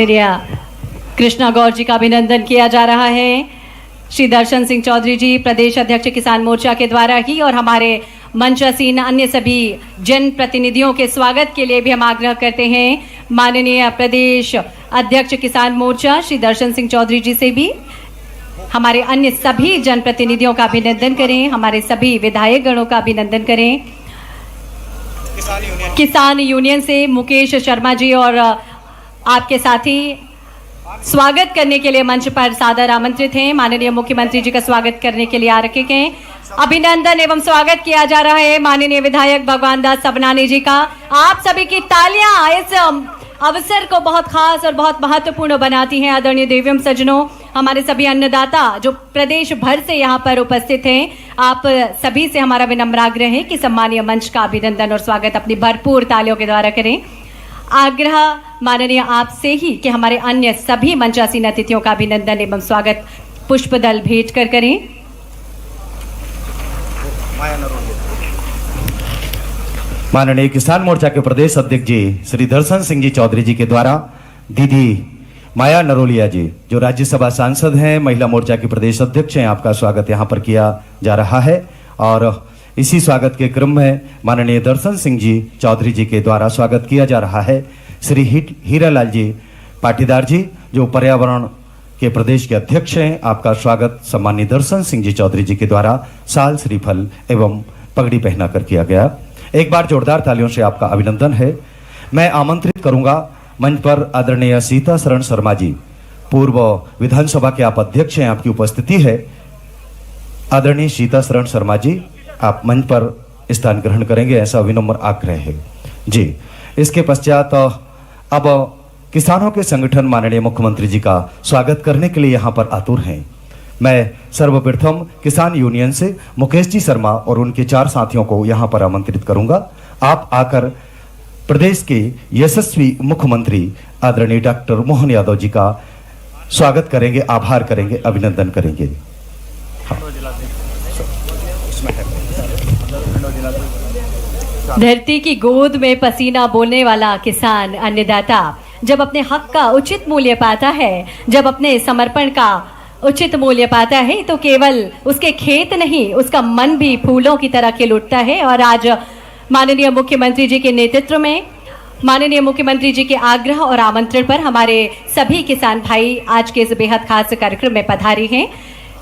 माननीय कृष्णा गौर जी का अभिनंदन किया जा रहा है। श्री दर्शन सिंह चौधरी जी प्रदेश अध्यक्ष किसान मोर्चा के द्वारा ही और हमारे मंचासीन अन्य सभी जन प्रतिनिधियों के स्वागत के लिए भी हम आग्रह करते हैं माननीय प्रदेश अध्यक्ष किसान मोर्चा श्री दर्शन सिंह चौधरी जी से भी हमारे अन्य सभी जनप्रतिनिधियों का अभिनंदन करें, हमारे सभी विधायक गणों का अभिनंदन करें। किसान यूनियन से मुकेश शर्मा जी और आपके साथी स्वागत करने के लिए मंच पर सादर आमंत्रित हैं। माननीय मुख्यमंत्री जी का स्वागत करने के लिए आ रखे हैं। अभिनंदन एवं स्वागत किया जा रहा है माननीय विधायक भगवान दास सबनानी जी का। आप सभी की तालियां इस अवसर को बहुत खास और बहुत महत्वपूर्ण बनाती हैं। आदरणीय देवियम सज्जनों, हमारे सभी अन्नदाता जो प्रदेश भर से यहाँ पर उपस्थित हैं, आप सभी से हमारा विनम्र आग्रह है कि सम्मानीय मंच का अभिनंदन और स्वागत अपनी भरपूर तालियों के द्वारा करें। आग्रह माननीय आपसे ही कि हमारे अन्य सभी मंचासीन अतिथियों का अभिनंदन एवं स्वागत पुष्प दल भेंट कर करें। माननीय किसान मोर्चा के प्रदेश अध्यक्ष जी श्री दर्शन सिंह जी चौधरी जी के द्वारा दीदी माया नरोलिया जी जो राज्यसभा सांसद हैं, महिला मोर्चा के प्रदेश अध्यक्ष हैं, आपका स्वागत यहाँ पर किया जा रहा है। और इसी स्वागत के क्रम में माननीय दर्शन सिंह जी चौधरी जी के द्वारा स्वागत किया जा रहा है श्री हीरालाल जी पाटीदार जी जो पर्यावरण के प्रदेश के अध्यक्ष हैं। आपका स्वागत सम्मानित दर्शन सिंह जी चौधरी जी के द्वारा साल श्रीफल एवं पगड़ी पहना कर किया गया। एक बार जोरदार तालियों से आपका अभिनंदन है। मैं आमंत्रित करूंगा मंच पर आदरणीय सीता शरण शर्मा जी, पूर्व विधानसभा के आप अध्यक्ष हैं, आपकी उपस्थिति है। आदरणीय सीता शरण शर्मा जी आप मंच पर स्थान ग्रहण करेंगे, ऐसा विनम्र आग्रह है जी। इसके पश्चात अब किसानों के संगठन माननीय मुख्यमंत्री जी का स्वागत करने के लिए यहाँ पर आतुर हैं। मैं सर्वप्रथम किसान यूनियन से मुकेश जी शर्मा और उनके 4 साथियों को यहाँ पर आमंत्रित करूंगा। आप आकर प्रदेश के यशस्वी मुख्यमंत्री आदरणीय डॉक्टर मोहन यादव जी का स्वागत करेंगे, आभार करेंगे, अभिनंदन करेंगे। धरती की गोद में पसीना बोलने वाला किसान अन्नदाता जब अपने हक का उचित मूल्य पाता है, जब अपने समर्पण का उचित मूल्य पाता है, तो केवल उसके खेत नहीं उसका मन भी फूलों की तरह खिल उठता है। और आज माननीय मुख्यमंत्री जी के नेतृत्व में, माननीय मुख्यमंत्री जी के आग्रह और आमंत्रण पर हमारे सभी किसान भाई आज के इस बेहद खास कार्यक्रम में पधारे हैं।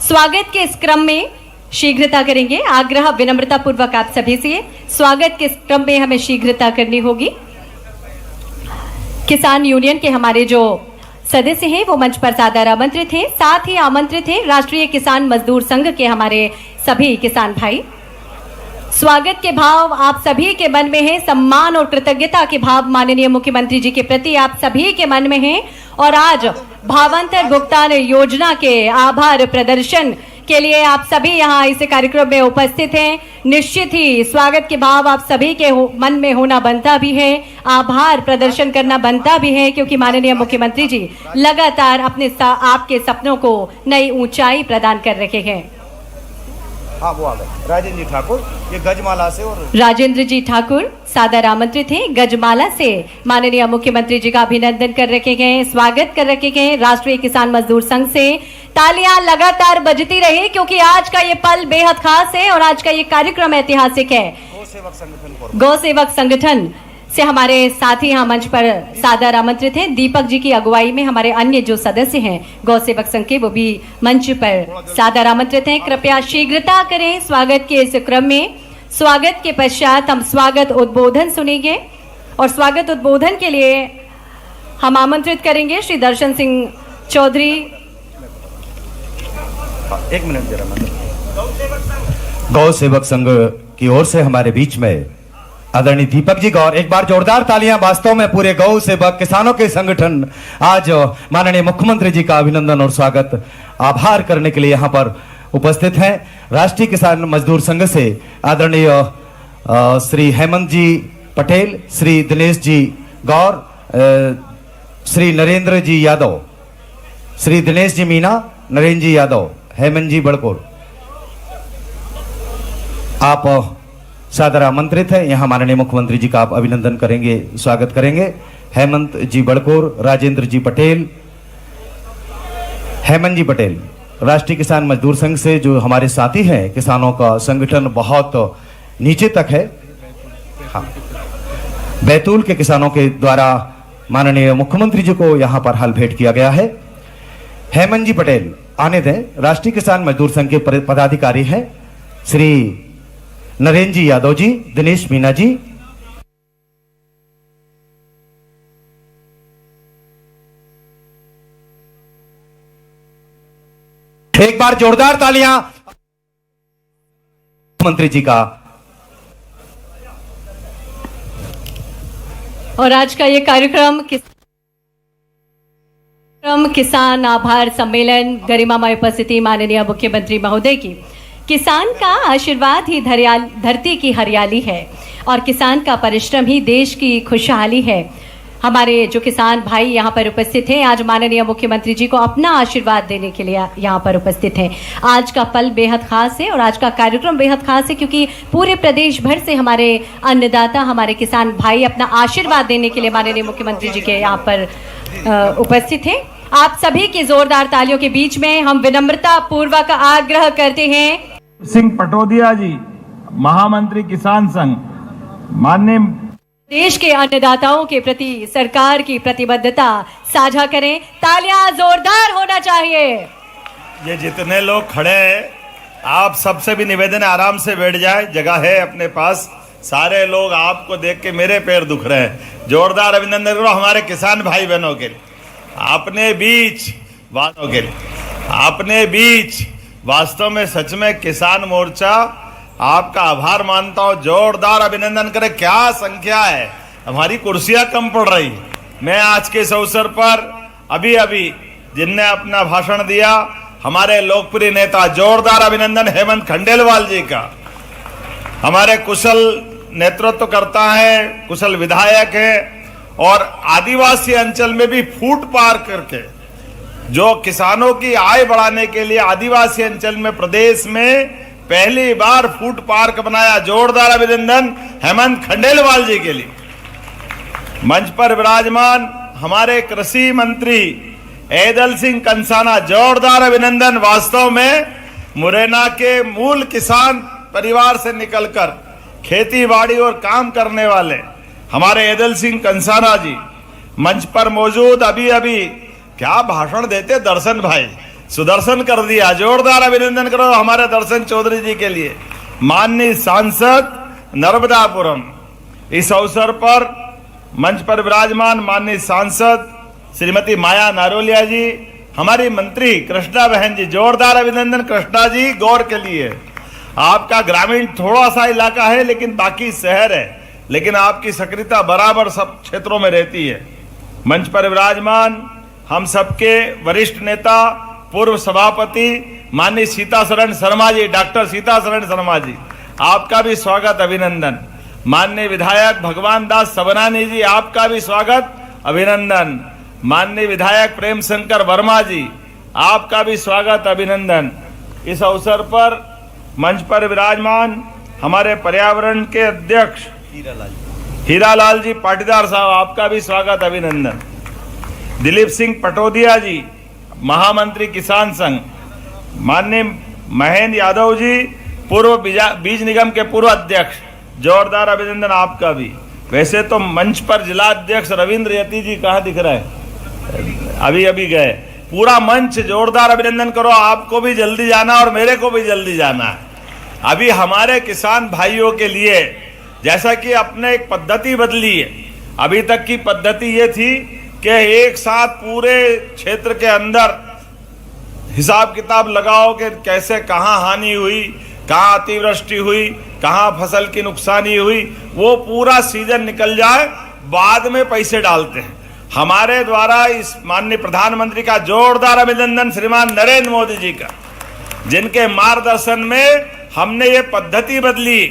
स्वागत के इस क्रम में शीघ्रता करेंगे। आग्रह विनम्रता पूर्वक आप सभी से, स्वागत के क्रम में हमें शीघ्रता करनी होगी। किसान यूनियन के हमारे जो सदस्य हैं वो मंच पर सादर आमंत्रित हैं। साथ ही आमंत्रित हैं राष्ट्रीय किसान मजदूर संघ के हमारे सभी किसान भाई। स्वागत के भाव आप सभी के मन में है, सम्मान और कृतज्ञता के भाव माननीय मुख्यमंत्री जी के प्रति आप सभी के मन में है। और आज भावांतर भुगतान योजना के आभार प्रदर्शन के लिए आप सभी यहाँ इस कार्यक्रम में उपस्थित हैं। निश्चित ही स्वागत के भाव आप सभी के मन में होना बनता भी है, आभार प्रदर्शन करना बनता भी है, क्योंकि माननीय मुख्यमंत्री जी लगातार अपने आपके सपनों को नई ऊंचाई प्रदान कर रहे हैं। हाँ, वो आ गए राजेंद्र जी ठाकुर, ये गजमाला से। और राजेंद्र जी ठाकुर सादर आमंत्रित हैं गजमाला से। माननीय मुख्यमंत्री जी का अभिनंदन कर रखे गए, स्वागत कर रखे गए। राष्ट्रीय किसान मजदूर संघ से तालियां लगातार बजती रही, क्योंकि आज का ये पल बेहद खास है और आज का ये कार्यक्रम ऐतिहासिक है। गौ सेवक संगठन से हमारे साथी यहाँ मंच पर सादर आमंत्रित हैं। दीपक जी की अगुवाई में हमारे अन्य जो सदस्य हैं गौ सेवक संघ के, वो भी मंच पर सादर आमंत्रित हैं। कृपया शीघ्रता करें स्वागत के इस क्रम में। स्वागत के पश्चात हम स्वागत उद्बोधन सुनेंगे और स्वागत उद्बोधन के लिए हम आमंत्रित करेंगे श्री दर्शन सिंह चौधरी। एक मिनट जरा, गौ सेवक संघ की ओर से हमारे बीच में आदरणीय दीपक जी गौर। एक बार जोरदार तालियां। वास्तव में पूरे गौ सेवक किसानों के संगठन आज माननीय मुख्यमंत्री जी का अभिनंदन और स्वागत आभार करने के लिए यहाँ पर उपस्थित हैं। राष्ट्रीय किसान मजदूर संघ से आदरणीय श्री हेमंत जी पटेल, श्री दिनेश जी गौर, श्री नरेंद्र जी यादव, श्री दिनेश जी मीना, नरेंद्र जी यादव, हेमंत जी बड़कोर, आप सादर आमंत्रित है। यहाँ माननीय मुख्यमंत्री जी का आप अभिनंदन करेंगे, स्वागत करेंगे। हेमंत जी बड़कोर, राजेंद्र जी पटेल, हेमंत जी पटेल, राष्ट्रीय किसान मजदूर संघ से जो हमारे साथी हैं। किसानों का संगठन बहुत नीचे तक है। हाँ, बैतूल के किसानों के द्वारा माननीय मुख्यमंत्री जी को यहां पर हाल भेंट किया गया है। हेमंत जी पटेल आने दें। राष्ट्रीय किसान मजदूर संघ के पदाधिकारी हैं श्री नरेंद्र जी यादव जी, दिनेश मीना जी। एक बार जोरदार तालियां मंत्री जी का। और आज का ये कार्यक्रम किसान आभार सम्मेलन, गरिमामय उपस्थिति माननीय मुख्यमंत्री महोदय की। किसान का आशीर्वाद ही धरती की हरियाली है और किसान का परिश्रम ही देश की खुशहाली है। हमारे जो किसान भाई यहाँ पर उपस्थित हैं, आज माननीय मुख्यमंत्री जी को अपना आशीर्वाद देने के लिए यहाँ पर उपस्थित हैं। आज का पल बेहद खास है और आज का कार्यक्रम बेहद खास है क्योंकि पूरे प्रदेश भर से हमारे अन्नदाता, हमारे किसान भाई अपना आशीर्वाद देने के लिए माननीय मुख्यमंत्री जी के यहाँ पर उपस्थित हैं। आप सभी की जोरदार तालियों के बीच में हम विनम्रता पूर्वक आग्रह करते हैं। सिंह पटोदिया जी, महामंत्री किसान संघ, माननीय देश के अन्नदाताओं के प्रति सरकार की प्रतिबद्धता साझा करें। तालियां जोरदार होना चाहिए। ये जितने लोग खड़े हैं, आप सबसे भी निवेदन है आराम से बैठ जाए, जगह है अपने पास। सारे लोग आपको देख के मेरे पैर दुख रहे हैं। जोरदार अभिनंदन करो हमारे किसान भाई बहनों के लिए। अपने बीच वास्तव में सच में किसान मोर्चा आपका आभार मानता हूं। जोरदार अभिनंदन करें। क्या संख्या है, हमारी कुर्सियां कम पड़ रही। मैं आज के इस अवसर पर अभी जिनने अपना भाषण दिया, हमारे लोकप्रिय नेता, जोरदार अभिनंदन हेमंत खंडेलवाल जी का। हमारे कुशल नेतृत्व करता है, कुशल विधायक है और आदिवासी अंचल में भी फूट पार करके जो किसानों की आय बढ़ाने के लिए आदिवासी अंचल में प्रदेश में पहली बार फूड पार्क बनाया। जोरदार अभिनंदन हेमंत खंडेलवाल जी के लिए। मंच पर विराजमान हमारे कृषि मंत्री ऐदल सिंह कंसाना, जोरदार अभिनंदन। वास्तव में मुरैना के मूल किसान परिवार से निकलकर खेती बाड़ी और काम करने वाले हमारे ऐदल सिंह कंसाना जी मंच पर मौजूद। अभी क्या भाषण देते दर्शन भाई, सुदर्शन कर दिया। जोरदार अभिनंदन करो हमारे दर्शन चौधरी जी के लिए। माननीय सांसद नर्मदापुरम, इस अवसर पर मंच पर विराजमान माननीय सांसद श्रीमती माया नारोलिया जी, हमारी मंत्री कृष्णा बहन जी, जोरदार अभिनंदन कृष्णा जी। गौर के लिए आपका ग्रामीण थोड़ा सा इलाका है लेकिन बाकी शहर है, लेकिन आपकी सक्रियता बराबर सब क्षेत्रों में रहती है। मंच पर विराजमान हम सबके वरिष्ठ नेता, पूर्व सभापति माननीय सीतासरण शर्मा जी, डॉक्टर सीतासरण शर्मा जी, आपका भी स्वागत अभिनंदन। माननीय विधायक भगवान दास सबनानी जी, आपका भी स्वागत अभिनंदन। माननीय विधायक प्रेम शंकर वर्मा जी, आपका भी स्वागत अभिनंदन। इस अवसर पर मंच पर विराजमान हमारे पर्यावरण के अध्यक्ष हीरालाल जी पाटीदार साहब, आपका भी स्वागत अभिनंदन। दिलीप सिंह पटोदिया जी, महामंत्री किसान संघ, माननीय महेंद्र यादव जी, पूर्व बीज निगम के पूर्व अध्यक्ष, जोरदार अभिनंदन आपका भी। वैसे तो मंच पर जिला अध्यक्ष रविंद्र यति जी कहाँ दिख रहे हैं, अभी गए। पूरा मंच जोरदार अभिनंदन करो। आपको भी जल्दी जाना और मेरे को भी जल्दी जाना है। अभी हमारे किसान भाइयों के लिए जैसा कि अपने एक पद्धति बदली है। अभी तक की पद्धति ये थी कि एक साथ पूरे क्षेत्र के अंदर हिसाब किताब लगाओ कि कैसे कहाँ हानि हुई, कहाँ अतिवृष्टि हुई, कहाँ फसल की नुकसानी हुई, वो पूरा सीजन निकल जाए, बाद में पैसे डालते हैं। हमारे द्वारा इस माननीय प्रधानमंत्री का जोरदार अभिनंदन श्रीमान नरेंद्र मोदी जी का, जिनके मार्गदर्शन में हमने ये पद्धति बदली।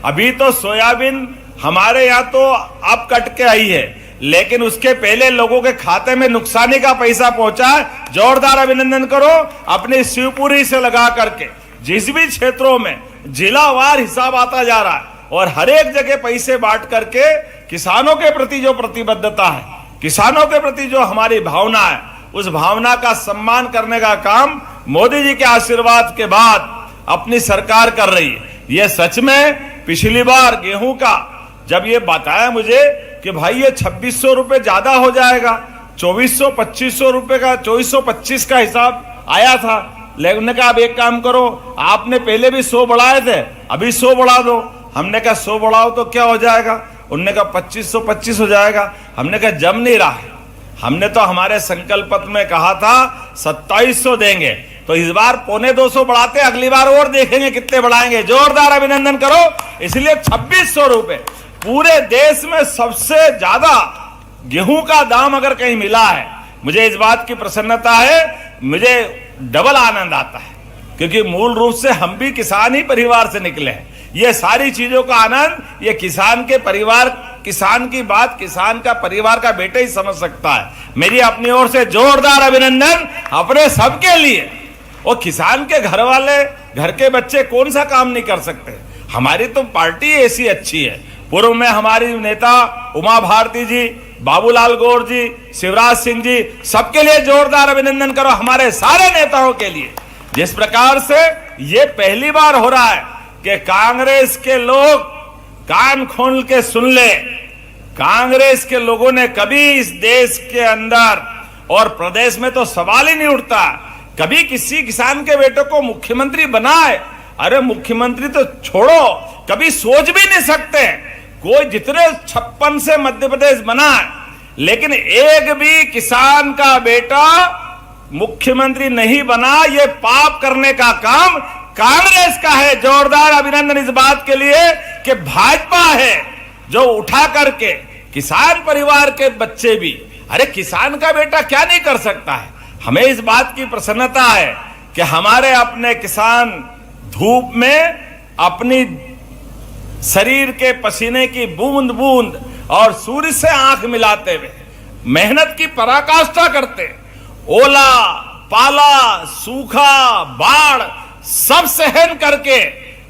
अभी तो सोयाबीन हमारे यहाँ तो अब कट के आई है, लेकिन उसके पहले लोगों के खाते में नुकसानी का पैसा पहुंचा। जोरदार अभिनंदन करो। अपनी शिवपुरी से लगा करके जिस भी क्षेत्रों में जिलावार हिसाब आता जा रहा है और हर एक जगह पैसे बांट करके किसानों के प्रति जो प्रतिबद्धता है, किसानों के प्रति जो हमारी भावना है, उस भावना का सम्मान करने का काम मोदी जी के आशीर्वाद के बाद अपनी सरकार कर रही है। ये सच में पिछली बार गेहूं का जब ये बताया मुझे कि भाई ये 2600 रुपए ज्यादा हो जाएगा, 2400-2500 रुपए का 2425 का हिसाब आया था, लेकिन उन्होंने कहा अब एक काम करो, आपने पहले भी 100 बढ़ाए थे, अभी 100 बढ़ा दो। हमने कहा 100 बढ़ाओ तो क्या हो जाएगा? उन्होंने कहा 2525 हो जाएगा। हमने कहा जम नहीं रहा है, हमने तो हमारे संकल्प पत्र में कहा था 2700 देंगे, तो इस बार 250 बढ़ाते, अगली बार और देखेंगे कितने बढ़ाएंगे। जोरदार अभिनंदन करो। इसलिए 2600 रुपए पूरे देश में सबसे ज्यादा गेहूं का दाम अगर कहीं मिला है, मुझे इस बात की प्रसन्नता है, मुझे डबल आनंद आता है, क्योंकि मूल रूप से हम भी किसान ही परिवार से निकले हैं। ये सारी चीजों का आनंद ये किसान के परिवार, किसान की बात किसान का परिवार का बेटा ही समझ सकता है। मेरी अपनी ओर से जोरदार अभिनंदन अपने सबके लिए। और किसान के घर वाले, घर के बच्चे कौन सा काम नहीं कर सकते? हमारी तो पार्टी ऐसी अच्छी है। पूर्व में हमारी नेता उमा भारती जी, बाबूलाल गौर जी, शिवराज सिंह जी, सबके लिए जोरदार अभिनंदन करो, हमारे सारे नेताओं के लिए। जिस प्रकार से ये पहली बार हो रहा है कि कांग्रेस के लोग कान खोल के सुन ले, कांग्रेस के लोगों ने कभी इस देश के अंदर और प्रदेश में तो सवाल ही नहीं उठता कभी किसी किसान के बेटे को मुख्यमंत्री बनाए। अरे मुख्यमंत्री तो छोड़ो, कभी सोच भी नहीं सकते। कोई जितने 56 से मध्य प्रदेश बना है, लेकिन एक भी किसान का बेटा मुख्यमंत्री नहीं बना, ये पाप करने का काम कांग्रेस का है। जोरदार अभिनंदन इस बात के लिए कि भाजपा है जो उठा करके किसान परिवार के बच्चे भी, अरे किसान का बेटा क्या नहीं कर सकता है। हमें इस बात की प्रसन्नता है कि हमारे अपने किसान धूप में अपनी शरीर के पसीने की बूंद बूंद और सूर्य से आंख मिलाते हुए मेहनत की पराकाष्ठा करते, ओला पाला सूखा बाढ़ सब सहन करके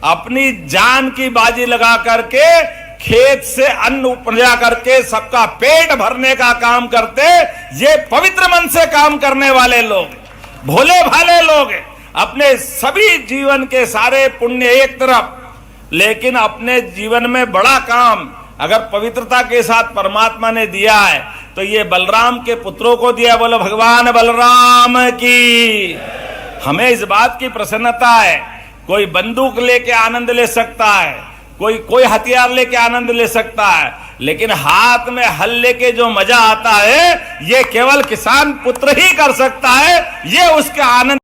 अपनी जान की बाजी लगा करके खेत से अन्न उपजा करके सबका पेट भरने का काम करते। ये पवित्र मन से काम करने वाले लोग, भोले भाले लोग, अपने सभी जीवन के सारे पुण्य एक तरफ, लेकिन अपने जीवन में बड़ा काम अगर पवित्रता के साथ परमात्मा ने दिया है तो ये बलराम के पुत्रों को दिया। बोलो भगवान बलराम की। हमें इस बात की प्रसन्नता है, कोई बंदूक लेके आनंद ले सकता है, कोई हथियार लेके आनंद ले सकता है, लेकिन हाथ में हल लेके जो मजा आता है ये केवल किसान पुत्र ही कर सकता है। ये उसके आनंद